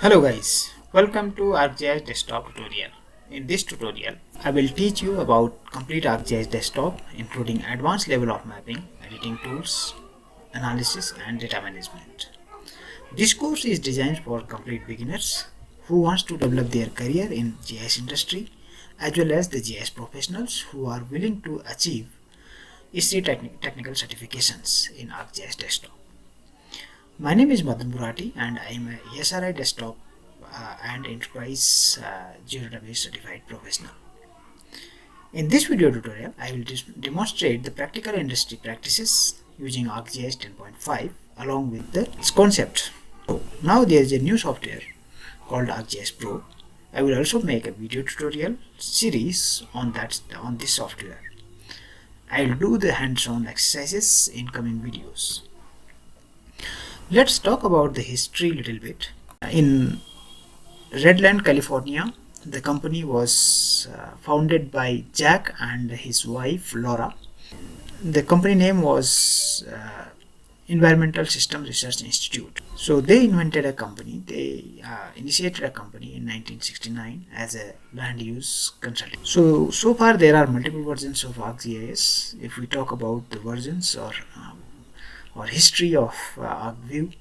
Hello guys, welcome to ArcGIS Desktop tutorial. In this tutorial, I will teach you about complete ArcGIS Desktop including advanced level of mapping, editing tools, analysis and data management. This course is designed for complete beginners who wants to develop their career in GIS industry as well as the GIS professionals who are willing to achieve EC technical certifications in ArcGIS Desktop. My name is Madan Burati and I am a ESRI Desktop and Enterprise Zero Database Certified Professional. In this video tutorial, I will demonstrate the practical industry practices using ArcGIS 10.5 along with the concept. So now there is a new software called ArcGIS Pro. I will also make a video tutorial series on this software. I will do the hands-on exercises in coming videos. Let's talk about the history a little bit. In Redland, California, the company was founded by Jack and his wife Laura. The company name was Environmental System Research Institute. So they invented a company. They initiated a company in 1969 as a land use consulting. So far there are multiple versions of ArcGIS. If we talk about the versions or history of ArcView,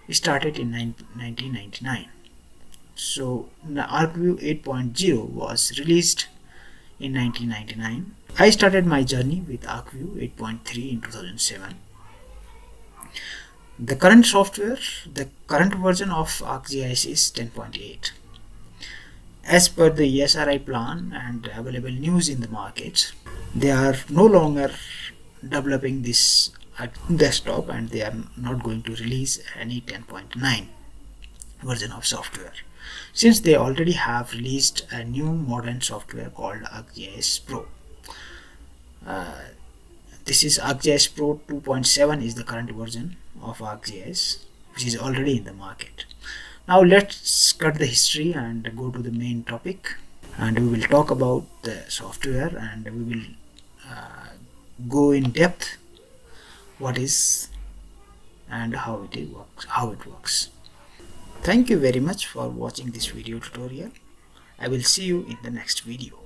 it started in 1999. So the ArcView 8.0 was released in 1999. I started my journey with ArcView 8.3 in 2007. The current software, the current version of ArcGIS is 10.8. As per the ESRI plan and available news in the market, they are no longer developing this desktop and they are not going to release any 10.9 version of software, since they already have released a new modern software called ArcGIS Pro. This is ArcGIS Pro 2.7 is the current version of ArcGIS, which is already in the market. Now let's cut the history and go to the main topic, and we will talk about the software and we will go in depth what is and how it works. Thank you very much for watching this video tutorial. I will see you in the next video.